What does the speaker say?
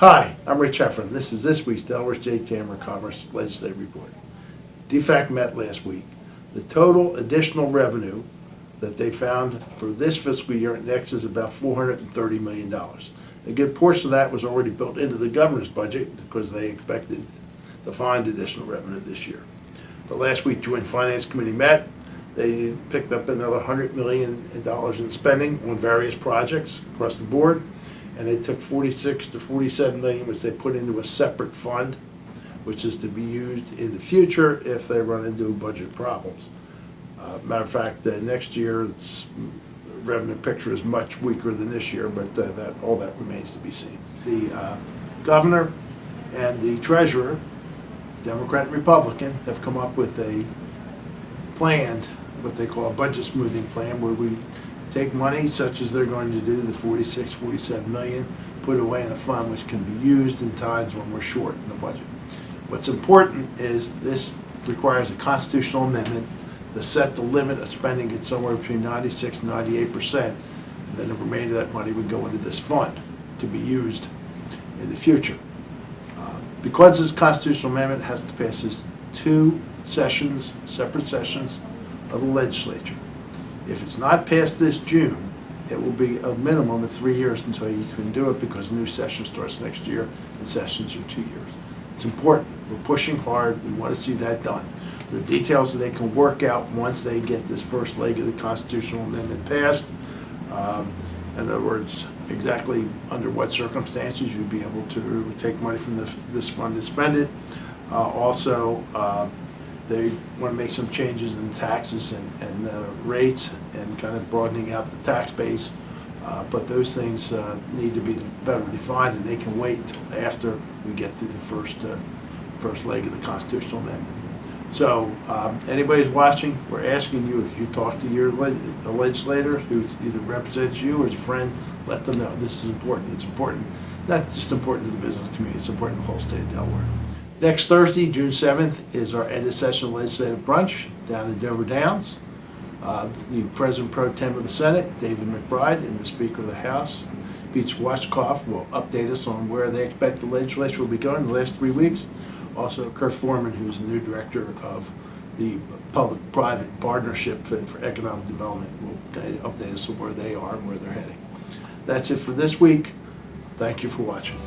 Hi, I'm Rich Heffron. This is this week's Delaware State Chamber of Commerce Legislative Report. DFAC met last week. The total additional revenue that they found for this fiscal year and next is about $430 million. A good portion of that was already built into the governor's budget because they expected to find additional revenue this year. But last week, Joint Finance Committee met. They picked up another $100 million in spending on various projects across the board. And they took 46 to 47 million, which they put into a separate fund, which is to be used in the future if they run into budget problems. Matter of fact, next year, its revenue picture is much weaker than this year, but all that remains to be seen. The governor and the treasurer, Democrat and Republican, have come up with a plan, what they call a budget smoothing plan, where we take money such as they're going to do, the 46, 47 million, put away in a fund which can be used in times when we're short in the budget. What's important is this requires a constitutional amendment to set the limit of spending at somewhere between 96 and 98%, and then the remainder of that money would go into this fund to be used in the future. Because this constitutional amendment has to pass this 2 sessions, separate sessions of the legislature. If it's not passed this June, it will be a minimum of 3 years until you can do it because a new session starts next year and sessions are 2 years. It's important. We're pushing hard. We want to see that done. There are details that they can work out once they get this first leg of the constitutional amendment passed. In other words, exactly under what circumstances you'd be able to take money from this fund and spend it. They want to make some changes in taxes and rates and kind of broadening out the tax base. But those things need to be better defined, and they can wait until after we get through the first leg of the constitutional amendment. So anybody who's watching, we're asking you, if you talk to your legislator who either represents you or is a friend, let them know this is important. It's important, not just important to the business community, it's important to the whole state of Delaware. Next Thursday, June 7th, is our end of session legislative brunch down in Dover Downs. The President Pro Tem of the Senate, David McBride, and the Speaker of the House, Pete Schwarzkopf, will update us on where they expect the legislature will be going in the last 3 weeks. Also, Kurt Foreman, who's the new director of the Public-Private Partnership for Economic Development, will update us on where they are and where they're heading. That's it for this week. Thank you for watching.